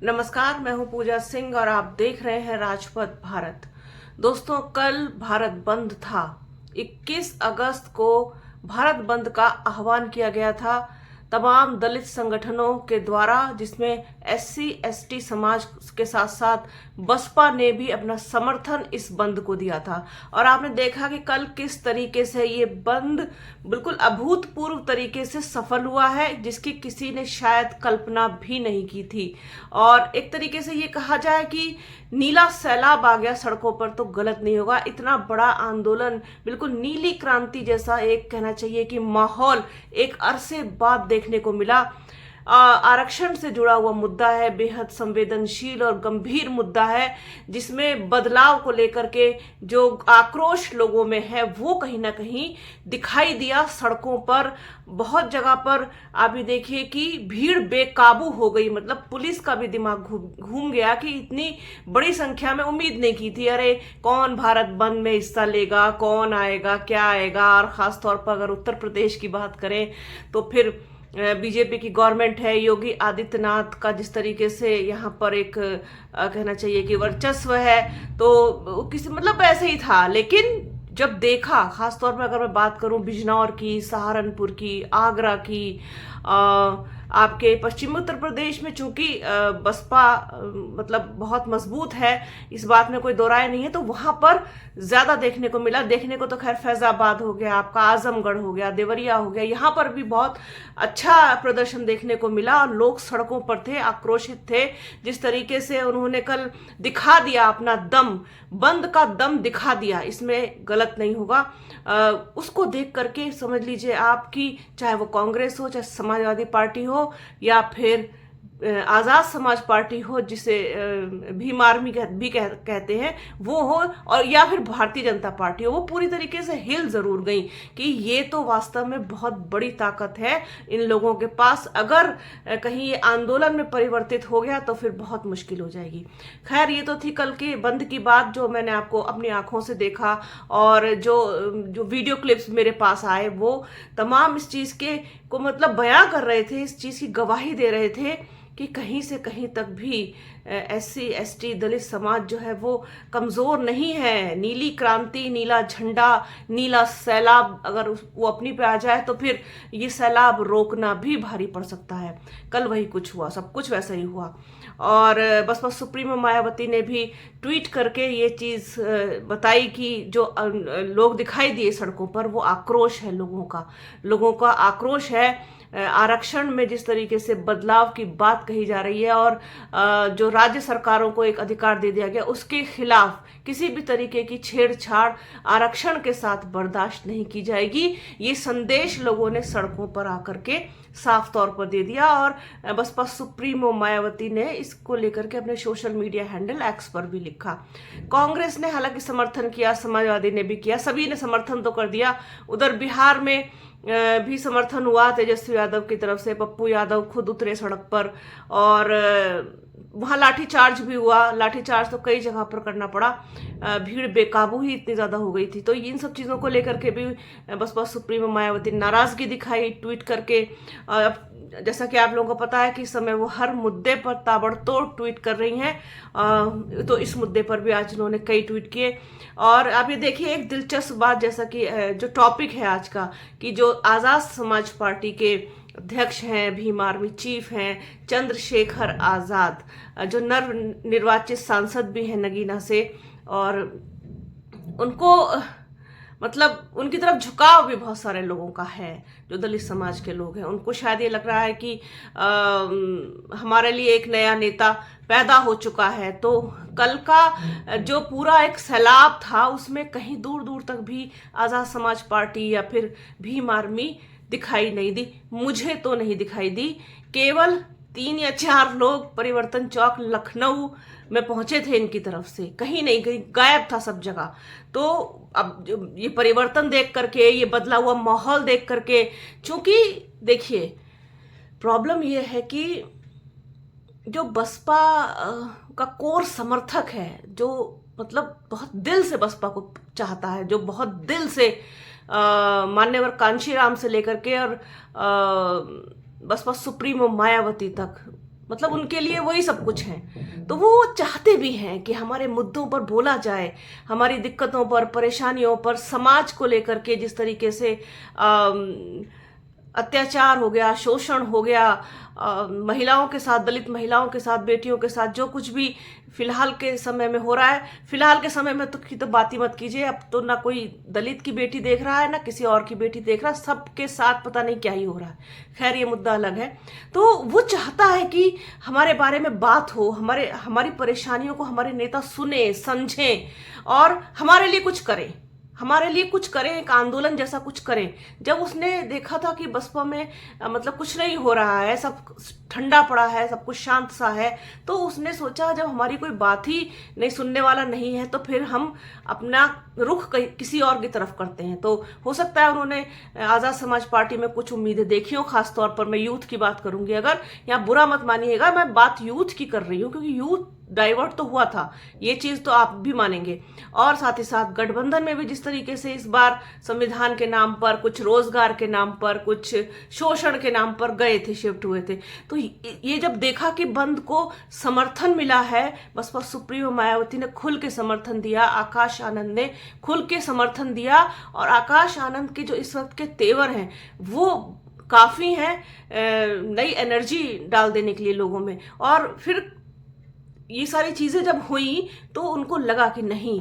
नमस्कार, मैं हूं पूजा सिंह और आप देख रहे हैं राजपथ भारत। दोस्तों, कल भारत बंद था। 21 अगस्त को भारत बंद का आह्वान किया गया था तमाम दलित संगठनों के द्वारा, जिसमें एससी एसटी समाज के साथ साथ बसपा ने भी अपना समर्थन इस बंद को दिया था। और आपने देखा कि कल किस तरीके से ये बंद बिल्कुल अभूतपूर्व तरीके से सफल हुआ है, जिसकी किसी ने शायद कल्पना भी नहीं की थी। और एक तरीके से ये कहा जाए कि नीला सैलाब आ गया सड़कों पर तो गलत नहीं होगा। इतना बड़ा आंदोलन, बिल्कुल नीली क्रांति जैसा एक कहना चाहिए कि माहौल एक अरसे बाद देखने को मिला। आरक्षण से जुड़ा हुआ मुद्दा है, बेहद संवेदनशील और गंभीर मुद्दा है, जिसमें बदलाव को लेकर के जो आक्रोश लोगों में है वो कहीं ना कहीं दिखाई दिया सड़कों पर। बहुत जगह पर आप ये देखिए कि भीड़ बेकाबू हो गई, मतलब पुलिस का भी दिमाग घूम गया कि इतनी बड़ी संख्या में उम्मीद नहीं की थी। अरे कौन भारत बंद में हिस्सा लेगा, कौन आएगा, क्या आएगा। और खासतौर पर अगर उत्तर प्रदेश की बात करें तो फिर बीजेपी की गवर्नमेंट है, योगी आदित्यनाथ का जिस तरीके से यहाँ पर एक कहना चाहिए कि वर्चस्व है, तो किसी मतलब ऐसे ही था। लेकिन जब देखा, खासतौर पर अगर मैं बात करूं बिजनौर की, सहारनपुर की, आगरा की, आपके पश्चिमी उत्तर प्रदेश में चूंकि बसपा मतलब बहुत मजबूत है, इस बात में कोई दो राय नहीं है, तो वहां पर ज्यादा देखने को मिला। देखने को तो खैर फैजाबाद हो गया, आपका आजमगढ़ हो गया, देवरिया हो गया, यहाँ पर भी बहुत अच्छा प्रदर्शन देखने को मिला और लोग सड़कों पर थे, आक्रोशित थे। जिस तरीके से उन्होंने कल दिखा दिया अपना दम, बंद का दम दिखा दिया, इसमें गलत नहीं होगा। उसको देख करके समझ लीजिए आपकी, चाहे वो कांग्रेस हो, चाहे समाजवादी पार्टी हो, या फिर आजाद समाज पार्टी हो, जिसे भीम आर्मी भी कहते हैं, वो हो, और या फिर भारतीय जनता पार्टी हो, वो पूरी तरीके से हिल जरूर गई कि ये तो वास्तव में बहुत बड़ी ताकत है इन लोगों के पास। अगर कहीं ये आंदोलन में परिवर्तित हो गया तो फिर बहुत मुश्किल हो जाएगी। खैर, ये तो थी कल के बंद की बात, जो मैंने आपको अपनी आंखों से देखा, और जो जो वीडियो क्लिप्स मेरे पास आए वो तमाम इस चीज के को मतलब बयां कर रहे थे, इस चीज की गवाही दे रहे थे कि कहीं से कहीं तक भी एससी एसटी दलित समाज जो है वो कमजोर नहीं है। नीली क्रांति, नीला झंडा, नीला सैलाब अगर वो अपनी पे आ जाए तो फिर ये सैलाब रोकना भी भारी पड़ सकता है। कल वही कुछ हुआ, सब कुछ वैसा ही हुआ। और बसपा सुप्रीमो मायावती ने भी ट्वीट करके ये चीज बताई कि जो लोग दिखाई दिए सड़कों पर, वो आक्रोश है लोगों का आक्रोश है आरक्षण में जिस तरीके से बदलाव की बात कही जा रही है, और जो राज्य सरकारों को एक अधिकार दे दिया गया, उसके खिलाफ किसी भी तरीके की छेड़छाड़ आरक्षण के साथ बर्दाश्त नहीं की जाएगी। ये संदेश लोगों ने सड़कों पर आकर के साफ तौर पर दे दिया। और बसपा सुप्रीमो मायावती ने इसको लेकर के अपने सोशल मीडिया हैंडल एक्स पर भी लिखा। कांग्रेस ने हालांकि समर्थन किया, समाजवादी ने भी किया, सभी ने समर्थन तो कर दिया। उधर बिहार में भी समर्थन हुआ तेजस्वी यादव की तरफ से, पप्पू यादव खुद उतरे सड़क पर, और वहां लाठीचार्ज भी हुआ। लाठीचार्ज तो कई जगह पर करना पड़ा, भीड़ बेकाबू ही इतनी ज्यादा हो गई थी। तो इन सब चीजों को लेकर के भी बसपा सुप्रीमो मायावती नाराजगी दिखाई ट्वीट करके। जैसा कि आप लोगों को पता है कि इस समय वो हर मुद्दे पर ताबड़तोड़ ट्वीट कर रही हैं, तो इस मुद्दे पर भी आज उन्होंने कई ट्वीट किए। और आप ये देखिए एक दिलचस्प बात, जैसा कि जो टॉपिक है आज का, कि जो आजाद समाज पार्टी के अध्यक्ष हैं, भीम आर्मी चीफ हैं चंद्रशेखर आजाद, जो निर्वाचित सांसद भी हैं नगीना से, और उनको मतलब उनकी तरफ झुकाव भी बहुत सारे लोगों का है, जो दलित समाज के लोग हैं। उनको शायद ये लग रहा है कि हमारे लिए एक नया नेता पैदा हो चुका है। तो कल का जो पूरा एक सैलाब था, उसमें कहीं दूर दूर तक भी आजाद समाज पार्टी या फिर भीम आर्मी दिखाई नहीं दी। मुझे तो नहीं दिखाई दी। केवल 3 या 4 लोग परिवर्तन चौक लखनऊ में पहुंचे थे इनकी तरफ से, कहीं नहीं, कहीं गायब था सब जगह। तो अब ये परिवर्तन देख करके, ये बदला हुआ माहौल देख करके, चूंकि देखिए प्रॉब्लम ये है कि जो बसपा का कोर समर्थक है, जो मतलब बहुत दिल से बसपा को चाहता है, जो बहुत दिल से मान्यवर कांशीराम से लेकर के और बसपा सुप्रीमो मायावती तक मतलब उनके लिए वही सब कुछ है। तो वो चाहते भी हैं कि हमारे मुद्दों पर बोला जाए, हमारी दिक्कतों पर, परेशानियों पर, समाज को लेकर के जिस तरीके से अत्याचार हो गया, शोषण हो गया, महिलाओं के साथ, दलित महिलाओं के साथ, बेटियों के साथ जो कुछ भी फिलहाल के समय में हो रहा है, फिलहाल के समय में तो की तो बात ही मत कीजिए। अब तो ना कोई दलित की बेटी देख रहा है, ना किसी और की बेटी देख रहा है, सबके साथ पता नहीं क्या ही हो रहा है। खैर ये मुद्दा अलग है। तो वो चाहता है कि हमारे बारे में बात हो, हमारी परेशानियों को हमारे नेता सुने, समझें और हमारे लिए कुछ करें, हमारे लिए कुछ करें, एक आंदोलन जैसा कुछ करें। जब उसने देखा था कि बसपा में मतलब कुछ नहीं हो रहा है, सब ठंडा पड़ा है, सब कुछ शांत सा है, तो उसने सोचा जब हमारी कोई बात ही नहीं सुनने वाला नहीं है तो फिर हम अपना रुख किसी और की तरफ करते हैं। तो हो सकता है उन्होंने आजाद समाज पार्टी में कुछ उम्मीदें देखी हो। खासतौर पर मैं यूथ की बात करूंगी, अगर यहाँ बुरा मत मानिएगा, मैं बात यूथ की कर रही हूँ क्योंकि यूथ डाइवर्ट तो हुआ था, ये चीज तो आप भी मानेंगे। और साथ ही साथ गठबंधन में भी जिस तरीके से इस बार संविधान के नाम पर, कुछ रोजगार के नाम पर, कुछ शोषण के नाम पर गए थे, शिफ्ट हुए थे, तो ये जब देखा कि बंद को समर्थन मिला है, बसपा सुप्रीमो मायावती ने खुल के समर्थन दिया, आकाश आनंद ने खुल के समर्थन दिया, और आकाश आनंद के जो इस वक्त के तेवर हैं वो काफी हैं नई एनर्जी डाल देने के लिए लोगों में। और फिर ये सारी चीजें जब हुई तो उनको लगा कि नहीं,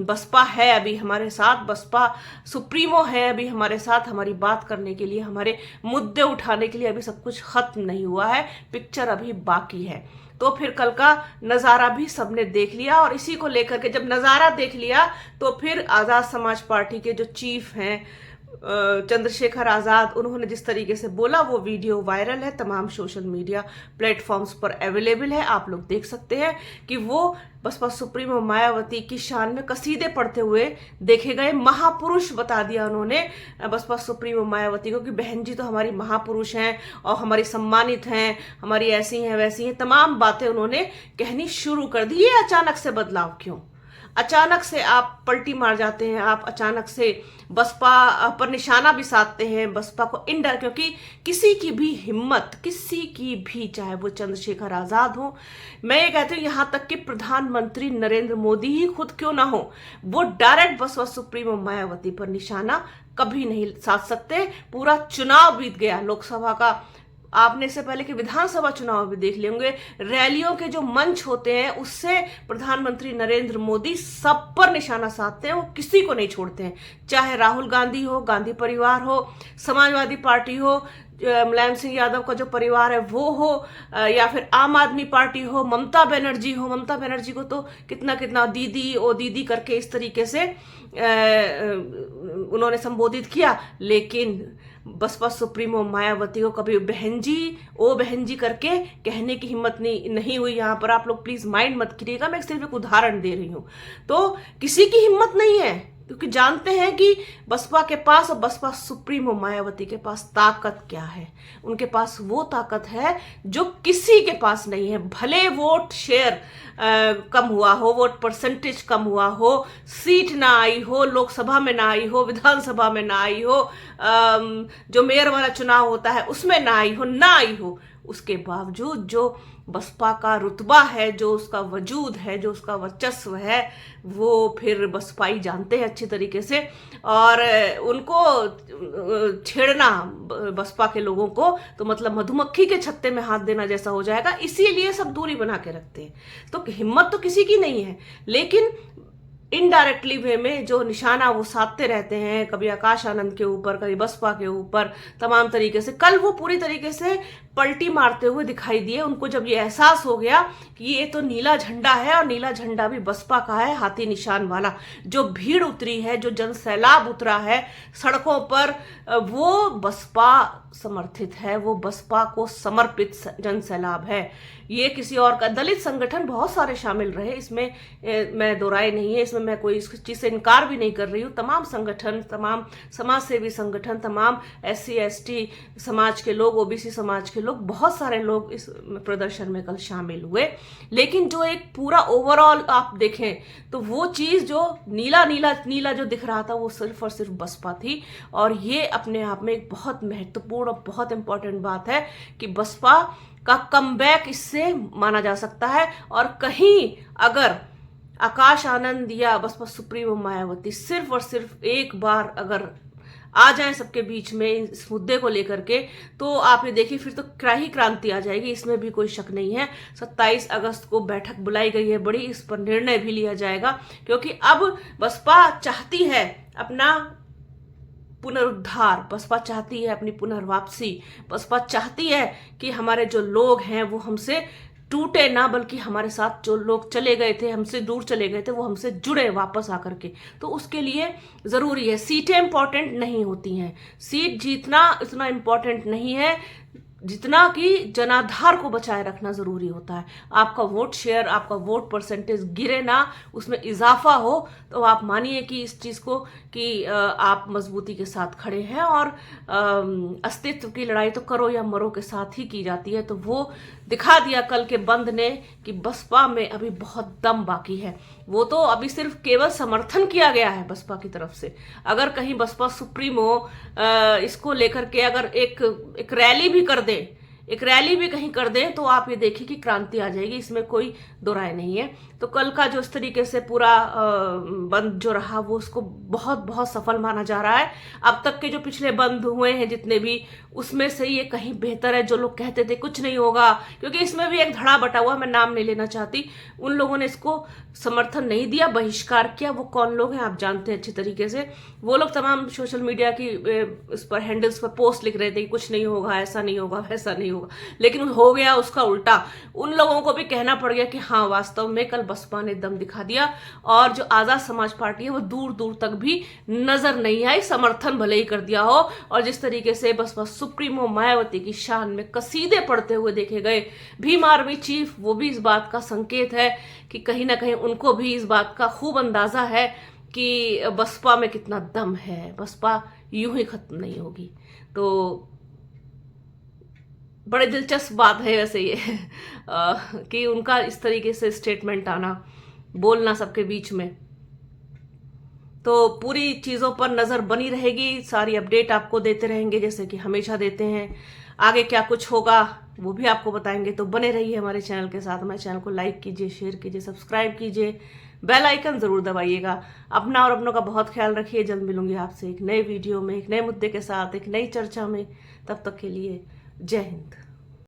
बसपा है अभी हमारे साथ, बसपा सुप्रीमो है अभी हमारे साथ, हमारी बात करने के लिए, हमारे मुद्दे उठाने के लिए अभी सब कुछ खत्म नहीं हुआ है, पिक्चर अभी बाकी है। तो फिर कल का नज़ारा भी सबने देख लिया, और इसी को लेकर के जब नज़ारा देख लिया तो फिर आज़ाद समाज पार्टी के जो चीफ हैं चंद्रशेखर आजाद, उन्होंने जिस तरीके से बोला वो वीडियो वायरल है, तमाम सोशल मीडिया प्लेटफॉर्म्स पर अवेलेबल है, आप लोग देख सकते हैं कि वो बसपा सुप्रीमो मायावती की शान में कसीदे पढ़ते हुए देखे गए। महापुरुष बता दिया उन्होंने बसपा सुप्रीमो मायावती को कि बहन जी तो हमारी महापुरुष हैं और हमारी सम्मानित हैं, हमारी ऐसी हैं वैसी हैं, तमाम बातें उन्होंने कहनी शुरू कर दी। ये अचानक से बदलाव क्यों? अचानक से आप पलटी मार जाते हैं, आप अचानक से बसपा पर निशाना भी साधते हैं, बसपा को इंडर, क्योंकि किसी की भी हिम्मत, किसी की भी, चाहे वो चंद्रशेखर आजाद हो, मैं ये कहती हूँ यहाँ तक कि प्रधानमंत्री नरेंद्र मोदी ही खुद क्यों ना हो, वो डायरेक्ट बसपा सुप्रीमो मायावती पर निशाना कभी नहीं साध सकते। पूरा चुनाव बीत गया, लोकसभा का, आपने इससे पहले कि विधानसभा चुनाव भी देख लेंगे, रैलियों के जो मंच होते हैं उससे प्रधानमंत्री नरेंद्र मोदी सब पर निशाना साधते हैं, वो किसी को नहीं छोड़ते हैं, चाहे राहुल गांधी हो, गांधी परिवार हो, समाजवादी पार्टी हो, मुलायम सिंह यादव का जो परिवार है वो हो, या फिर आम आदमी पार्टी हो, ममता बनर्जी हो। ममता बनर्जी को तो कितना कितना दीदी ओ दीदी करके इस तरीके से उन्होंने संबोधित किया, लेकिन बसपा सुप्रीमो मायावती को कभी बहन जी, ओ बहन जी करके कहने की हिम्मत नहीं हुई। यहाँ पर आप लोग प्लीज माइंड मत करिएगा, मैं सिर्फ एक उदाहरण दे रही हूँ। तो किसी की हिम्मत नहीं है, क्योंकि जानते हैं कि बसपा के पास और बसपा सुप्रीमो मायावती के पास ताकत क्या है। उनके पास वो ताकत है जो किसी के पास नहीं है। भले वोट शेयर कम हुआ हो, वोट परसेंटेज कम हुआ हो, सीट ना आई हो, लोकसभा में ना आई हो, विधानसभा में ना आई हो, जो मेयर वाला चुनाव होता है उसमें ना आई हो, उसके बावजूद जो बसपा का रुतबा है, जो उसका वजूद है, जो उसका वर्चस्व है, वो फिर बसपाई जानते हैं अच्छी तरीके से। और उनको छेड़ना बसपा के लोगों को तो मतलब मधुमक्खी के छत्ते में हाथ देना जैसा हो जाएगा, इसीलिए सब दूरी बना के रखते हैं। तो हिम्मत तो किसी की नहीं है, लेकिन इनडायरेक्टली वे में जो निशाना वो साधते रहते हैं, कभी आकाश आनंद के ऊपर, कभी बसपा के ऊपर, तमाम तरीके से। कल वो पूरी तरीके से पलटी मारते हुए दिखाई दिए। उनको जब ये एहसास हो गया कि ये तो नीला झंडा है, और नीला झंडा भी बसपा का है, हाथी निशान वाला, जो भीड़ उतरी है, जो जन सैलाब उतरा है सड़कों पर, वो बसपा समर्थित है, वो बसपा को समर्पित जन सैलाब है। ये किसी और का, दलित संगठन बहुत सारे शामिल रहे इसमें, मैं दोहराए नहीं है, इसमें मैं कोई इस चीज से इनकार भी नहीं कर रही हूँ। तमाम संगठन, तमाम समाज सेवी संगठन, तमाम SC ST समाज के लोग, OBC समाज के लोग, बहुत सारे लोग इस प्रदर्शन में कल शामिल हुए। लेकिन जो एक पूरा ओवरऑल आप देखें तो वो चीज जो नीला नीला नीला जो दिख रहा था वो सिर्फ और सिर्फ बसपा थी। और ये अपने आप में एक बहुत महत्वपूर्ण और बहुत इंपॉर्टेंट बात है कि बसपा का कमबैक इससे माना जा सकता है। और कहीं अगर आकाश आनंद या बसपा सुप्रीमो मायावती सिर्फ और सिर्फ एक बार अगर आ जाए सबके बीच में इस मुद्दे को लेकर के, तो आप ये देखिए फिर तो क्या ही क्रांति आ जाएगी, इसमें भी कोई शक नहीं है। 27 अगस्त को बैठक बुलाई गई है बड़ी, इस पर निर्णय भी लिया जाएगा, क्योंकि अब बसपा चाहती है अपना पुनरुद्धार, बसपा चाहती है अपनी पुनर्वापसी, बसपा चाहती है कि हमारे जो लोग हैं वो हमसे टूटे ना, बल्कि हमारे साथ जो लोग चले गए थे, हमसे दूर चले गए थे, वो हमसे जुड़े वापस आकर के। तो उसके लिए जरूरी है, सीटें इंपॉर्टेंट नहीं होती हैं, सीट जीतना इतना इंपॉर्टेंट नहीं है जितना कि जनाधार को बचाए रखना जरूरी होता है। आपका वोट शेयर, आपका वोट परसेंटेज गिरे ना, उसमें इजाफा हो, तो आप मानिए कि इस चीज को कि आप मजबूती के साथ खड़े हैं। और अस्तित्व की लड़ाई तो करो या मरो के साथ ही की जाती है। तो वो दिखा दिया कल के बंद ने कि बसपा में अभी बहुत दम बाकी है। वो तो अभी सिर्फ केवल समर्थन किया गया है बसपा की तरफ से। अगर कहीं बसपा सुप्रीमो इसको लेकर के अगर एक रैली भी कर दे, एक रैली भी कहीं कर दे, तो आप ये देखिए कि क्रांति आ जाएगी, इसमें कोई दो राय नहीं है। तो कल का जो इस तरीके से पूरा बंद जो रहा, वो उसको बहुत बहुत सफल माना जा रहा है। अब तक के जो पिछले बंद हुए हैं जितने भी, उसमें से ये कहीं बेहतर है। जो लोग कहते थे कुछ नहीं होगा, क्योंकि इसमें भी एक धड़ा बटा हुआ, मैं नाम नहीं लेना चाहती, उन लोगों ने इसको समर्थन नहीं दिया, बहिष्कार किया। वो कौन लोग हैं आप जानते हैं अच्छी तरीके से। वो लोग तमाम सोशल मीडिया की इस पर हैंडल्स पर पोस्ट लिख रहे थे कि कुछ नहीं होगा, ऐसा नहीं होगा, वैसा नहीं होगा, लेकिन हो गया उसका उल्टा। उन लोगों को भी कहना पड़ गया कि हाँ, वास्तव में कल बसपा ने दम दिखा दिया। और जो आजाद समाज पार्टी है वो दूर दूर तक भी नजर नहीं आई, समर्थन भले ही कर दिया हो। और जिस तरीके से बसपा सुप्रीमो मायावती की शान में कसीदे पढ़ते हुए देखे गए भीम आर्मी चीफ, वो भी इस बात का संकेत है कि कहीं ना कहीं उनको भी इस बात का खूब अंदाजा है कि बसपा में कितना दम है, बसपा यूं ही खत्म नहीं होगी। तो बड़े दिलचस्प बात है वैसे ये कि उनका इस तरीके से स्टेटमेंट आना, बोलना सबके बीच में। तो पूरी चीज़ों पर नज़र बनी रहेगी, सारी अपडेट आपको देते रहेंगे जैसे कि हमेशा देते हैं। आगे क्या कुछ होगा वो भी आपको बताएंगे, तो बने रहिए हमारे चैनल के साथ। हमारे चैनल को लाइक कीजिए, शेयर कीजिए, सब्सक्राइब कीजिए, बेल आइकन ज़रूर दबाइएगा। अपना और अपनों का बहुत ख्याल रखिए। जल्द मिलूंगी आपसे एक नए वीडियो में, एक नए मुद्दे के साथ, एक नई चर्चा में। तब तक के लिए जय हिंद।